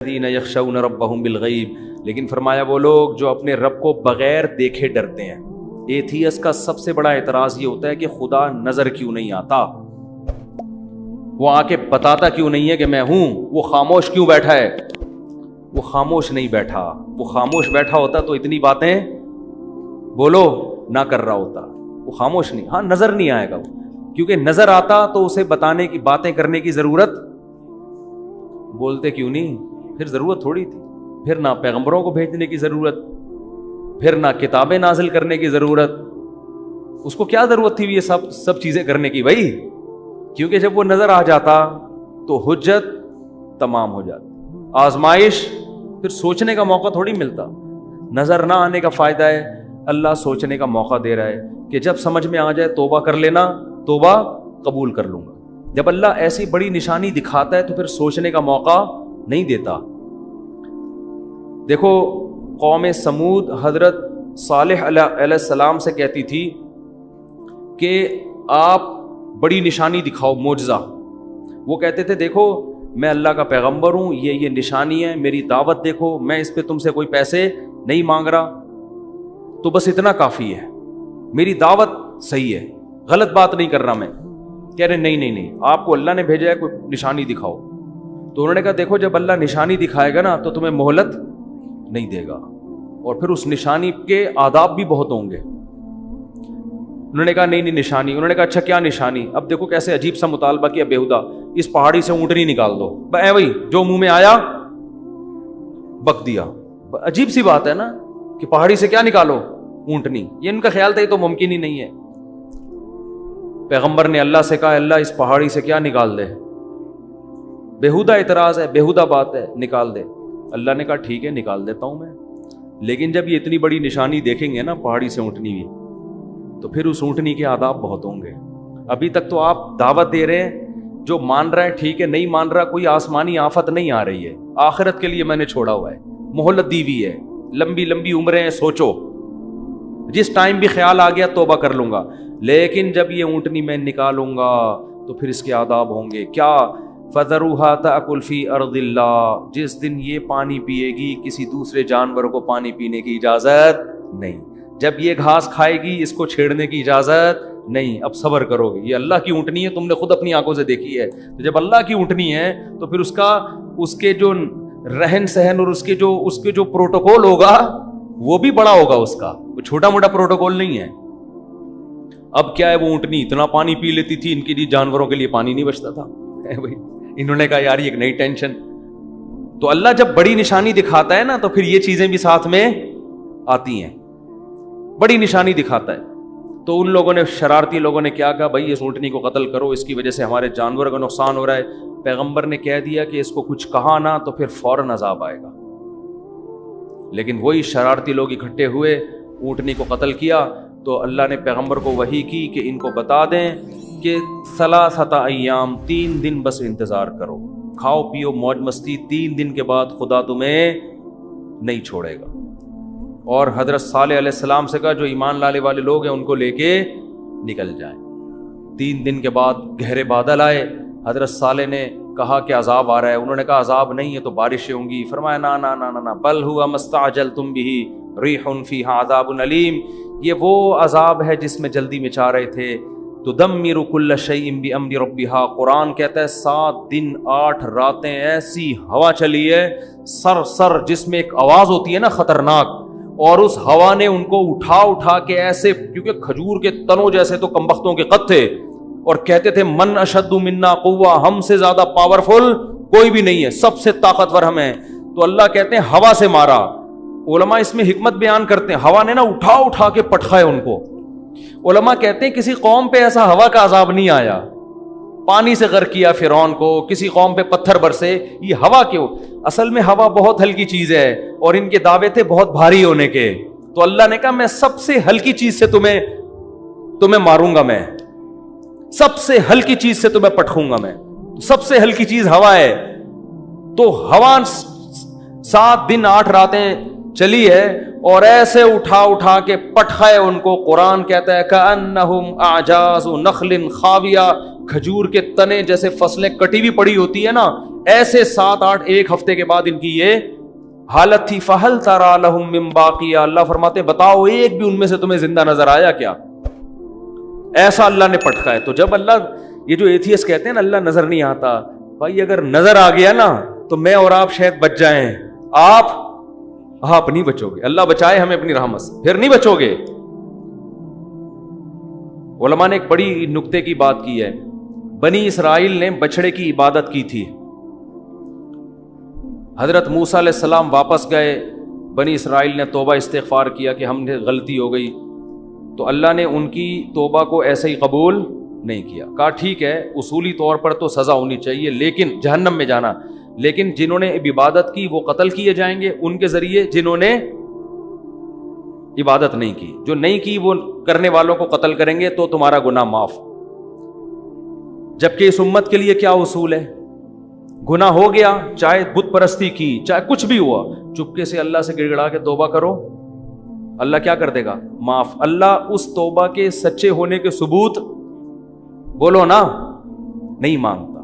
الذین یخشون ربہم بالغیب، لیکن فرمایا وہ لوگ جو اپنے رب کو بغیر دیکھے ڈرتے ہیں۔ ایتھیس کا سب سے بڑا اعتراض یہ ہوتا ہے کہ خدا نظر کیوں نہیں آتا، وہ آ کے بتاتا کیوں نہیں ہے کہ میں ہوں، وہ خاموش کیوں بیٹھا ہے؟ وہ خاموش نہیں بیٹھا، وہ خاموش بیٹھا ہوتا تو اتنی باتیں بولو نہ کر رہا ہوتا، وہ خاموش نہیں، ہاں نظر نہیں آئے گا وہ، کیونکہ نظر آتا تو اسے بتانے کی باتیں کرنے کی ضرورت، بولتے کیوں نہیں؟ پھر ضرورت تھوڑی تھی، پھر نہ پیغمبروں کو بھیجنے کی ضرورت، پھر نہ کتابیں نازل کرنے کی ضرورت، اس کو کیا ضرورت تھی یہ سب چیزیں کرنے کی بھائی؟ کیونکہ جب وہ نظر آ جاتا تو حجت تمام ہو جاتی، آزمائش پھر سوچنے کا موقع تھوڑی ملتا۔ نظر نہ آنے کا فائدہ ہے اللہ سوچنے کا موقع دے رہا ہے کہ جب سمجھ میں آ جائے توبہ کر لینا، توبہ قبول کر لوں گا۔ جب اللہ ایسی بڑی نشانی دکھاتا ہے تو پھر سوچنے کا موقع نہیں دیتا۔ دیکھو قوم سمود حضرت صالح علیہ السلام سے کہتی تھی کہ آپ بڑی نشانی دکھاؤ، معجزہ۔ وہ کہتے تھے دیکھو میں اللہ کا پیغمبر ہوں، یہ نشانی ہے، میری دعوت دیکھو، میں اس پہ تم سے کوئی پیسے نہیں مانگ رہا، تو بس اتنا کافی ہے، میری دعوت صحیح ہے، غلط بات نہیں کر رہا میں۔ کہہ رہے نہیں، آپ کو اللہ نے بھیجا ہے، کوئی نشانی دکھاؤ۔ تو انہوں نے کہا دیکھو جب اللہ نشانی دکھائے گا نا تو تمہیں مہلت نہیں دے گا، اور پھر اس نشانی کے آداب بھی بہت ہوں گے۔ انہوں نے کہا نہیں نشانی۔ انہوں نے کہا اچھا کیا نشانی؟ اب دیکھو کیسے عجیب سا مطالبہ کیا بیہودہ، اس پہاڑی سے اونٹنی نکال دو، وہی جو منہ میں آیا بک دیا۔ عجیب سی بات ہے نا کہ پہاڑی سے کیا نکالو؟ اونٹنی۔ یہ ان کا خیال تھا یہ تو ممکن ہی نہیں ہے۔ پیغمبر نے اللہ سے کہا اللہ اس پہاڑی سے کیا نکال دے؟ بیہودہ اعتراض ہے، بیہودہ بات ہے، نکال دے۔ اللہ نے کہا ٹھیک ہے نکال دیتا ہوں میں، لیکن جب یہ اتنی بڑی نشانی دیکھیں گے نا پہاڑی سے اونٹنی بھی، تو پھر اس اونٹنی کے آداب بہت ہوں گے۔ ابھی تک تو آپ دعوت دے رہے ہیں، جو مان رہا ہے ٹھیک ہے، نہیں مان رہا کوئی آسمانی آفت نہیں آ رہی ہے، آخرت کے لیے میں نے چھوڑا ہوا ہے، مہلت دی ہوئی ہے، لمبی عمریں ہیں، سوچو، جس ٹائم بھی خیال آ گیا توبہ کر لوں گا۔ لیکن جب یہ اونٹنی میں نکالوں گا تو پھر اس کے آداب ہوں گے کیا؟ فَذَرُوهَا تَأْكُلْ فِي أَرْضِ اللَّهِ، جس دن یہ پانی پیے گی کسی دوسرے جانور کو پانی پینے کی اجازت نہیں، جب یہ گھاس کھائے گی اس کو چھیڑنے کی اجازت نہیں۔ اب صبر کرو گے، یہ اللہ کی اونٹنی ہے، تم نے خود اپنی آنکھوں سے دیکھی ہے، تو جب اللہ کی اونٹنی ہے تو پھر اس کے جو رہن سہن اور اس کے جو پروٹوکول ہوگا وہ بھی بڑا ہوگا، اس کا وہ چھوٹا موٹا پروٹوکول نہیں ہے۔ اب کیا ہے وہ اونٹنی اتنا پانی پی لیتی تھی، ان کے لیے جانوروں کے لیے پانی نہیں بچتا تھا بھائی۔ انہوں نے کہا یار یہ ایک نئی ٹینشن۔ تو اللہ جب بڑی نشانی دکھاتا ہے نا تو پھر یہ چیزیں بھی ساتھ میں آتی ہیں، بڑی نشانی دکھاتا ہے۔ تو ان لوگوں نے، شرارتی لوگوں نے کیا کہا بھائی اس اونٹنی کو قتل کرو، اس کی وجہ سے ہمارے جانور کا نقصان ہو رہا ہے۔ پیغمبر نے کہہ دیا کہ اس کو کچھ کہا نا تو پھر فوراً عذاب آئے گا، لیکن وہی شرارتی لوگ اکٹھے ہوئے، اونٹنی کو قتل کیا۔ تو اللہ نے پیغمبر کو وحی کی کہ ان کو بتا دیں کہ 3 ایام، 3 دن بس انتظار کرو، کھاؤ پیو موج مستی، 3 دن کے بعد خدا تمہیں نہیں چھوڑے گا۔ اور حضرت صالح علیہ السلام سے کہا جو ایمان لانے والے لوگ ہیں ان کو لے کے نکل جائیں۔ 3 دن کے بعد گہرے بادل آئے، حضرت صالح نے کہا کہ عذاب آ رہا ہے، انہوں نے کہا عذاب نہیں ہے تو بارشیں ہوں گی۔ فرمایا نا بل ہوا مستعجلتم بہ ریح فیہا عذاب علیم، یہ وہ عذاب ہے جس میں جلدی مچا رہے تھے۔ تدمر کل شیء بامر ربھا، قرآن کہتا ہے 7 دن 8 راتیں ایسی ہوا چلی ہے سر جس میں ایک آواز ہوتی ہے نا خطرناک، اور اس ہوا نے ان کو اٹھا کے ایسے، کیونکہ کھجور کے تنوں جیسے تو کمبختوں کے قد تھے، اور کہتے تھے من اشد منا قوہ، ہم سے زیادہ پاورفل کوئی بھی نہیں ہے، سب سے طاقتور ہم ہیں۔ تو اللہ کہتے ہیں ہوا سے مارا۔ علماء اس میں حکمت بیان کرتے ہیں، ہوا نے نا اٹھا کے پٹخایا ان کو۔ علماء کہتے ہیں کسی قوم پہ ایسا ہوا کا عذاب نہیں آیا، پانی سے غرق کیا فرعون کو، کسی قوم پہ پتھر برسے، یہ ہوا کیوں؟ اصل میں ہوا بہت ہلکی چیز ہے، اور ان کے دعوے تھے بہت بھاری ہونے کے۔ تو اللہ نے کہا میں سب سے ہلکی چیز سے تمہیں ماروں گا، میں سب سے ہلکی چیز سے تمہیں پٹخوں گا، میں سب سے ہلکی چیز ہوا ہے۔ تو ہوا 7 دن 8 راتیں چلی ہے اور ایسے اٹھا کے پٹخائے ان کو۔ قرآن کہتا ہے کأنہم اعجاز نخل خاویہ، کھجور کے تنے جیسے فصلیں کٹی ہوئی پڑی ہوتی ہے نا، ایسے 7-8 ایک ہفتے کے بعد ان کی یہ حالت تھی. فہل ترا لہم من باقیہ, اللہ فرماتے بتاؤ ایک بھی ان میں سے تمہیں زندہ نظر آیا کیا؟ ایسا اللہ نے پٹکا ہے. تو جب اللہ, یہ جو ایتھیسٹ کہتے ہیں نا اللہ نظر نہیں آتا, بھائی اگر نظر آ گیا نا تو میں اور آپ شاید بچ جائیں, آپ نہیں بچو گے. اللہ بچائے ہمیں اپنی رحمت سے, پھر نہیں بچو گے. علماء نے ایک بڑی نکتے کی بات کی ہے. بنی اسرائیل نے بچڑے کی عبادت کی تھی. حضرت موسیٰ علیہ السلام واپس گئے, بنی اسرائیل نے توبہ استغفار کیا کہ ہم نے غلطی ہو گئی, تو اللہ نے ان کی توبہ کو ایسے ہی قبول نہیں کیا. کہا ٹھیک ہے اصولی طور پر تو سزا ہونی چاہیے, لیکن جہنم میں جانا, لیکن جنہوں نے عبادت کی وہ قتل کیے جائیں گے ان کے ذریعے, جنہوں نے عبادت نہیں کی, جو نہیں کی وہ کرنے والوں کو قتل کریں گے تو تمہارا گناہ معاف. جبکہ اس امت کے لیے کیا اصول ہے؟ گناہ ہو گیا, چاہے بت پرستی کی, چاہے کچھ بھی ہوا, چپکے سے اللہ سے گڑ گڑا کے توبہ کرو, اللہ کیا کر دے گا؟ معاف. اللہ اس توبہ کے سچے ہونے کے ثبوت بولو نا نہیں مانگتا.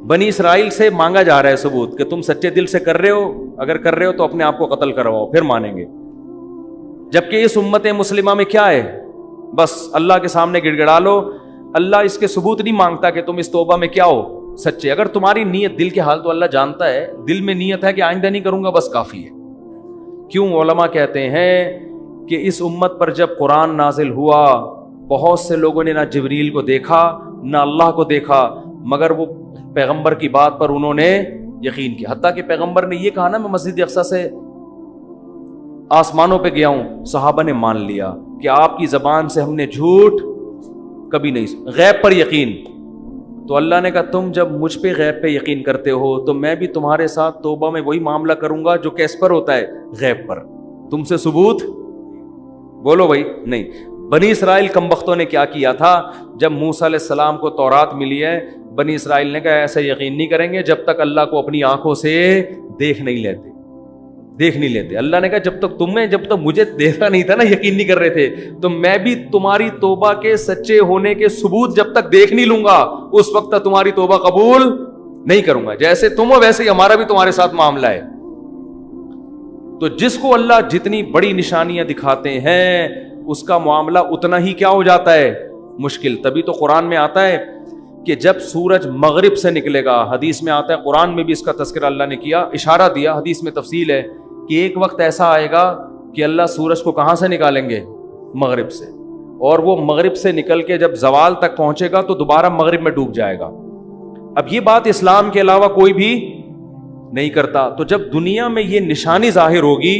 بنی اسرائیل سے مانگا جا رہا ہے ثبوت کہ تم سچے دل سے کر رہے ہو, اگر کر رہے ہو تو اپنے آپ کو قتل کرواؤ پھر مانیں گے. جبکہ اس امت مسلمہ میں کیا ہے؟ بس اللہ کے سامنے گڑ گڑا لو, اللہ اس کے ثبوت نہیں مانگتا کہ تم اس توبہ میں کیا ہو سچے. اگر تمہاری نیت, دل کے حال تو اللہ جانتا ہے, دل میں نیت ہے کہ آئندہ نہیں کروں گا بس کافی ہے. کیوں علماء کہتے ہیں کہ اس امت پر جب قرآن نازل ہوا بہت سے لوگوں نے نہ جبریل کو دیکھا نہ اللہ کو دیکھا, مگر وہ پیغمبر کی بات پر انہوں نے یقین کیا. حتیٰ کہ پیغمبر نے یہ کہا نا میں مسجد اقصیٰ سے آسمانوں پہ گیا ہوں, صحابہ نے مان لیا کہ آپ کی زبان سے ہم نے جھوٹ کبھی نہیں. غیب پر یقین, تو اللہ نے کہا تم جب مجھ پہ غیب پہ یقین کرتے ہو تو میں بھی تمہارے ساتھ توبہ میں وہی معاملہ کروں گا جو کیس پر ہوتا ہے؟ غیب پر. تم سے ثبوت بولو بھائی نہیں. بنی اسرائیل کمبختوں نے کیا کیا تھا؟ جب موسیٰ علیہ السلام کو تورات ملی ہے, بنی اسرائیل نے کہا ایسا یقین نہیں کریں گے جب تک اللہ کو اپنی آنکھوں سے دیکھ نہیں لیتے. اللہ نے کہا جب تک مجھے دیکھا نہیں تھا نا, یقین نہیں کر رہے تھے, تو میں بھی تمہاری توبہ کے سچے ہونے کے ثبوت جب تک دیکھ نہیں لوں گا اس وقت تک تمہاری توبہ قبول نہیں کروں گا. جیسے تم ہو ویسے ہی ہمارا بھی تمہارے ساتھ معاملہ ہے. تو جس کو اللہ جتنی بڑی نشانیاں دکھاتے ہیں اس کا معاملہ اتنا ہی کیا ہو جاتا ہے؟ مشکل. تبھی تو قرآن میں آتا ہے کہ جب سورج مغرب سے نکلے گا, حدیث میں آتا ہے, قرآن میں بھی اس کا تذکرہ اللہ نے کیا, اشارہ دیا, حدیث میں تفصیل ہے کہ ایک وقت ایسا آئے گا کہ اللہ سورج کو کہاں سے نکالیں گے؟ مغرب سے, اور وہ مغرب سے نکل کے جب زوال تک پہنچے گا تو دوبارہ مغرب میں ڈوب جائے گا. اب یہ بات اسلام کے علاوہ کوئی بھی نہیں کرتا. تو جب دنیا میں یہ نشانی ظاہر ہوگی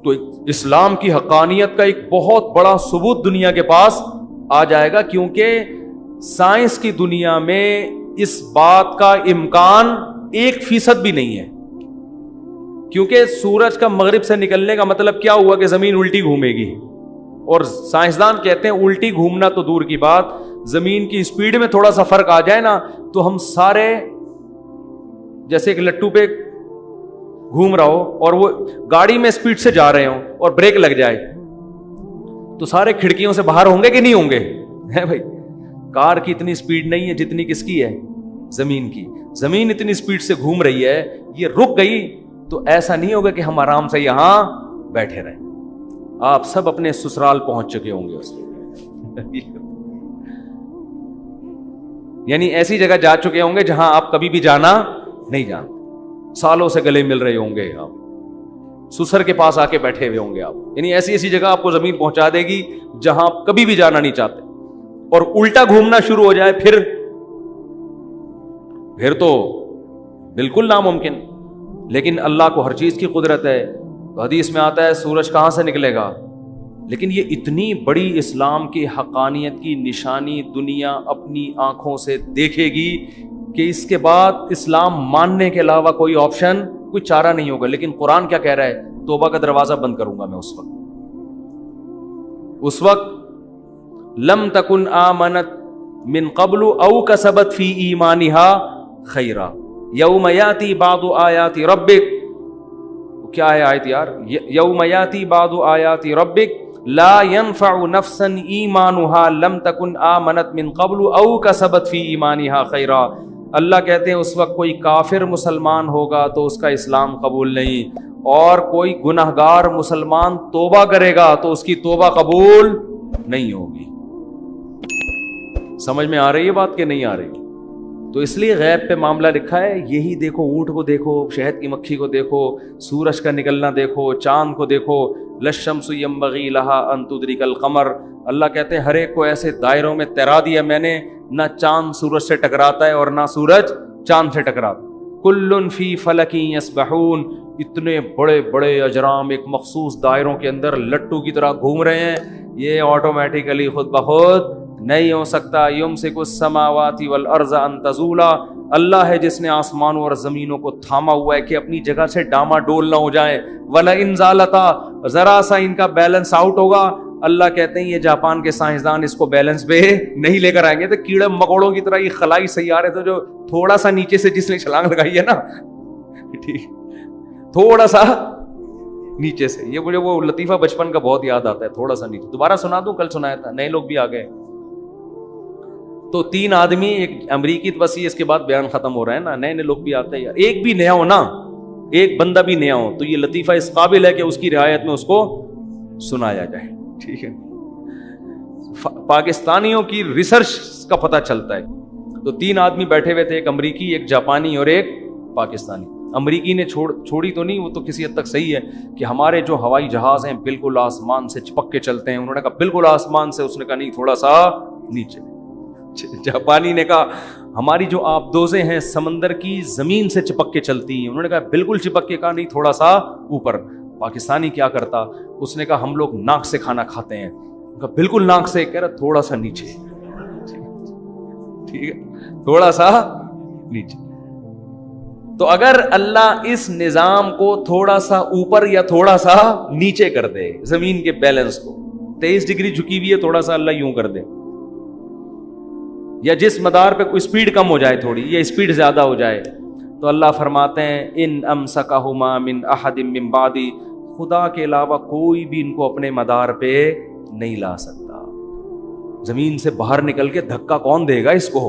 تو اسلام کی حقانیت کا ایک بہت بڑا ثبوت دنیا کے پاس آ جائے گا, کیونکہ سائنس کی دنیا میں اس بات کا امکان 1% بھی نہیں ہے. کیونکہ سورج کا مغرب سے نکلنے کا مطلب کیا ہوا کہ زمین الٹی گھومے گی, اور سائنسدان کہتے ہیں الٹی گھومنا تو دور کی بات, زمین کی سپیڈ میں تھوڑا سا فرق آ جائے نا تو ہم سارے جیسے ایک لٹو پہ گھوم رہا ہو اور وہ گاڑی میں سپیڈ سے جا رہے ہوں اور بریک لگ جائے تو سارے کھڑکیوں سے باہر ہوں گے کہ نہیں ہوں گے؟ ہے بھائی, کار کی اتنی سپیڈ نہیں ہے جتنی کس کی ہے؟ زمین کی. زمین اتنی سپیڈ سے گھوم رہی ہے, یہ رک گئی تو ایسا نہیں ہوگا کہ ہم آرام سے یہاں بیٹھے رہیں. آپ سب اپنے سسرال پہنچ چکے ہوں گے اس میں یعنی ایسی جگہ جا چکے ہوں گے جہاں آپ کبھی بھی جانا نہیں جانتے, سالوں سے گلے مل رہے ہوں گے, آپ سسر کے پاس آ کے بیٹھے ہوئے ہوں گے آپ, یعنی ایسی ایسی جگہ آپ کو زمین پہنچا دے گی جہاں آپ کبھی بھی جانا نہیں چاہتے, اور الٹا گھومنا شروع ہو جائے پھر تو بالکل ناممکن. لیکن اللہ کو ہر چیز کی قدرت ہے. حدیث میں آتا ہے سورج کہاں سے نکلے گا, لیکن یہ اتنی بڑی اسلام کی حقانیت کی نشانی دنیا اپنی آنکھوں سے دیکھے گی کہ اس کے بعد اسلام ماننے کے علاوہ کوئی آپشن, کوئی چارہ نہیں ہوگا. لیکن قرآن کیا کہہ رہا ہے؟ توبہ کا دروازہ بند کروں گا میں اس وقت لم تکن آمنت من قبل او کسبت فی ایمانها خیرا یوم یاتی بعض آیات ربک. کیا ہے آیت یار؟ یوم یاتی بعض آیات ربک لا ينفع نفسا ایمانها لم تکن آمنت من قبل او کسبت فی ایمانها خیرا. اللہ کہتے ہیں اس وقت کوئی کافر مسلمان ہوگا تو اس کا اسلام قبول نہیں، اور کوئی گنہگار مسلمان توبہ کرے گا تو اس کی توبہ قبول نہیں ہوگی۔ سمجھ میں آ رہی ہے بات کہ نہیں آ رہی؟ تو اس لیے غیب پہ معاملہ لکھا ہے، یہی دیکھو، اونٹ کو دیکھو، شہد کی مکھی کو دیکھو، سورج کا نکلنا دیکھو، چاند کو دیکھو، للشمس ينبغي لها ان تدرك القمر، اللہ کہتے ہیں ہر ایک کو ایسے دائروں میں تیرا دیا میں نے، نہ چاند سورج سے ٹکراتا ہے اور نہ سورج چاند سے ٹکراتا، کل فی فلک یسبحون، اتنے بڑے بڑے اجرام ایک مخصوص دائروں کے اندر لٹو کی طرح گھوم رہے ہیں، یہ آٹومیٹیکلی خود بخود نہیں ہو سکتا۔ یمسک السماوات والارض ان تزولا، اللہ ہے جس نے آسمانوں اور زمینوں کو تھاما ہوا ہے کہ اپنی جگہ سے ڈاما ڈول نہ ہو جائیں، وَلَئِن زَالَتَا، ذرا سا ان کا بیلنس آؤٹ ہوگا، اللہ کہتے ہیں یہ جاپان کے سائنسدان اس کو بیلنس پہ نہیں لے کر آئیں گے، تو کیڑے مکوڑوں کی طرح یہ خلائی سیارے تو جو تھوڑا سا نیچے سے جس نے چھلانگ لگائی ہے نا، ٹھیک، تھوڑا سا نیچے سے، یہ مجھے وہ لطیفہ بچپن کا بہت یاد آتا ہے، تھوڑا سا نیچے، دوبارہ سنا دوں، کل سنایا تھا، نئے لوگ بھی آ گئے۔ تو 3 آدمی، ایک امریکی وسیع، اس کے بعد بیان ختم ہو رہا ہے نا، نئے نئے لوگ بھی آتے ہیں یار، ایک بھی نیا ہو نا، ایک بندہ بھی نیا ہو تو یہ لطیفہ اس قابل ہے کہ اس کی رعایت میں اس کو سنایا جائے، ٹھیک ہے، پاکستانیوں کی ریسرچ کا پتہ چلتا ہے۔ تو 3 آدمی بیٹھے ہوئے تھے، ایک امریکی، ایک جاپانی اور ایک پاکستانی۔ امریکی نے چھوڑی تو نہیں، وہ تو کسی حد تک صحیح ہے کہ ہمارے جو ہوائی جہاز ہیں بالکل آسمان سے چپک کے چلتے ہیں، انہوں نے کہا بالکل آسمان سے، اس نے کہا نہیں تھوڑا سا نیچے۔ جاپانی نے کہا ہماری جو آبدوزیں ہیں سمندر کی زمین سے چپک کے چلتی ہیں، انہوں نے کہا بالکل چپک کے، کہا نہیں تھوڑا سا اوپر۔ پاکستانی کیا کرتا، اس نے کہا ہم لوگ ناک سے کھانا کھاتے ہیں، کہا بالکل ناک سے، کہہ رہا تھوڑا سا نیچے، ٹھیک ہے، تھوڑا سا نیچے۔ تو اگر اللہ اس نظام کو تھوڑا سا اوپر یا تھوڑا سا نیچے کر دے، زمین کے بیلنس کو 23 ڈگری جھکی ہوئی ہے، تھوڑا سا اللہ یوں کر دے، یا جس مدار پہ کوئی سپیڈ کم ہو جائے تھوڑی، یا سپیڈ زیادہ ہو جائے، تو اللہ فرماتے ہیں ان امسکہما من احد من بعدی، خدا کے علاوہ کوئی بھی ان کو اپنے مدار پہ نہیں لا سکتا۔ زمین سے باہر نکل کے دھکا کون دے گا اس کو؟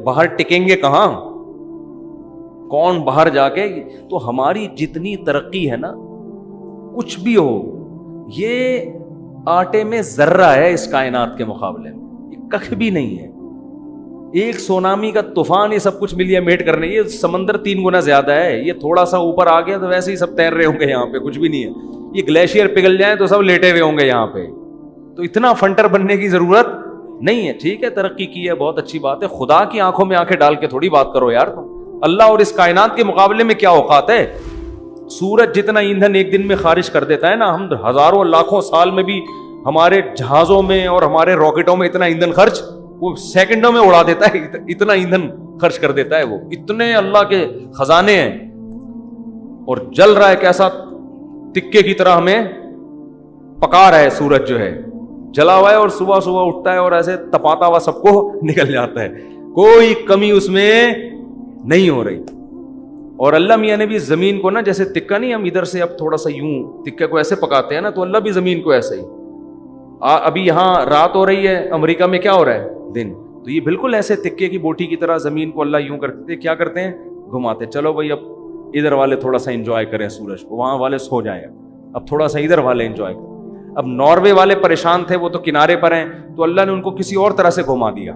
باہر ٹکیں گے کہاں؟ کون باہر جا کے؟ تو ہماری جتنی ترقی ہے نا، کچھ بھی ہو، یہ آٹے میں ذرہ ہے اس کائنات کے مقابلے میں، یہ کخ بھی نہیں ہے۔ ایک سونامی کا طوفان یہ سب کچھ ملیا میٹ کرنے، یہ سمندر 3 گنا زیادہ ہے، یہ تھوڑا سا اوپر آ گیا تو ویسے ہی سب تیر رہے ہوں گے، یہاں پہ کچھ بھی نہیں ہے۔ یہ گلیشیئر پگھل جائیں تو سب لیٹے ہوئے ہوں گے یہاں پہ، تو اتنا فنٹر بننے کی ضرورت نہیں ہے۔ ٹھیک ہے ترقی کی ہے، بہت اچھی بات ہے، خدا کی آنکھوں میں آنکھیں ڈال کے تھوڑی بات کرو یار تم، اللہ اور اس کائنات کے مقابلے میں کیا اوقات ہے؟ سورج جتنا ایندھن ایک دن میں خارج کر دیتا ہے نا، ہم ہزاروں لاکھوں سال میں بھی ہمارے جہازوں میں اور ہمارے راکٹوں میں اتنا ایندھن خرچ وہ سیکنڈوں میں اڑا دیتا ہے، اتنا ایندھن خرچ کر دیتا ہے وہ، اتنے اللہ کے خزانے ہیں، اور جل رہا ہے کیسا تکے کی طرح، ہمیں پکا رہا ہے سورج جو ہے، جلا ہوا ہے، اور صبح صبح اٹھتا ہے اور ایسے تپاتا ہوا سب کو نکل جاتا ہے، کوئی کمی اس میں نہیں ہو رہی۔ اور اللہ میاں نے بھی زمین کو نا، جیسے تکا نہیں ہم ادھر سے اب تھوڑا سا یوں تکے کو ایسے پکاتے ہیں نا، تو اللہ بھی زمین کو ایسے ہی، ابھی یہاں رات ہو رہی ہے، امریکہ میں کیا ہو رہا ہے دن، تو یہ بالکل ایسے تکے کی بوٹی کی طرح زمین کو اللہ یوں کرتے تھے، کیا کرتے ہیں گھماتے، چلو بھائی اب ادھر والے تھوڑا سا انجوائے کریں سورج کو، وہاں والے سو جائیں، اب تھوڑا سا ادھر والے انجوائے کریں۔ اب ناروے والے پریشان تھے، وہ تو کنارے پر ہیں، تو اللہ نے ان کو کسی اور طرح سے گھما دیا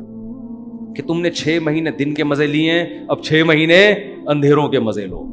کہ تم نے 6 مہینے دن کے مزے لیے ہیں، اب 6 مہینے اندھیروں کے مزے لو،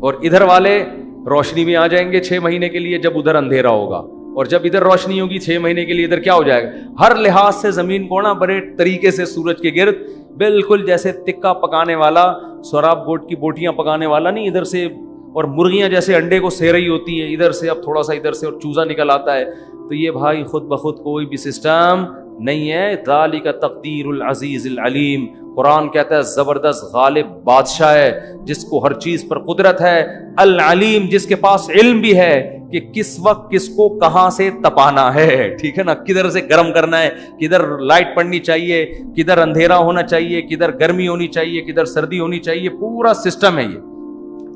اور ادھر والے روشنی میں آ جائیں گے 6 مہینے کے لیے جب ادھر اندھیرا ہوگا، اور جب ادھر روشنی ہوگی 6 مہینے کے لیے ادھر کیا ہو جائے گا۔ ہر لحاظ سے زمین کو نا بڑے طریقے سے سورج کے گرد بالکل جیسے تکا پکانے والا، سوراب گوٹ کی بوٹیاں پکانے والا نہیں، ادھر سے، اور مرغیاں جیسے انڈے کو سے رہی ہوتی ہیں ادھر سے، اب تھوڑا سا ادھر سے اور چوزا نکل آتا ہے، تو یہ بھائی خود بخود کوئی بھی سسٹم نہیں ہے۔ ذالک تقدیر العزیز العلیم، قرآن کہتا ہے زبردست غالب بادشاہ ہے جس کو ہر چیز پر قدرت ہے، العلیم جس کے پاس علم بھی ہے کہ کس وقت کس کو کہاں سے تپانا ہے، ٹھیک ہے نا، کدھر سے گرم کرنا ہے، کدھر لائٹ پڑنی چاہیے، کدھر اندھیرا ہونا چاہیے، کدھر گرمی ہونی چاہیے، کدھر سردی ہونی چاہیے، پورا سسٹم ہے یہ۔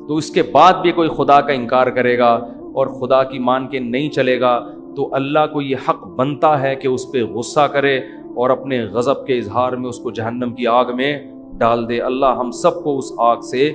تو اس کے بعد بھی کوئی خدا کا انکار کرے گا اور خدا کی مان کے نہیں چلے گا، تو اللہ کو یہ حق بنتا ہے کہ اس پہ غصہ کرے اور اپنے غضب کے اظہار میں اس کو جہنم کی آگ میں ڈال دے۔ اللہ ہم سب کو اس آگ سے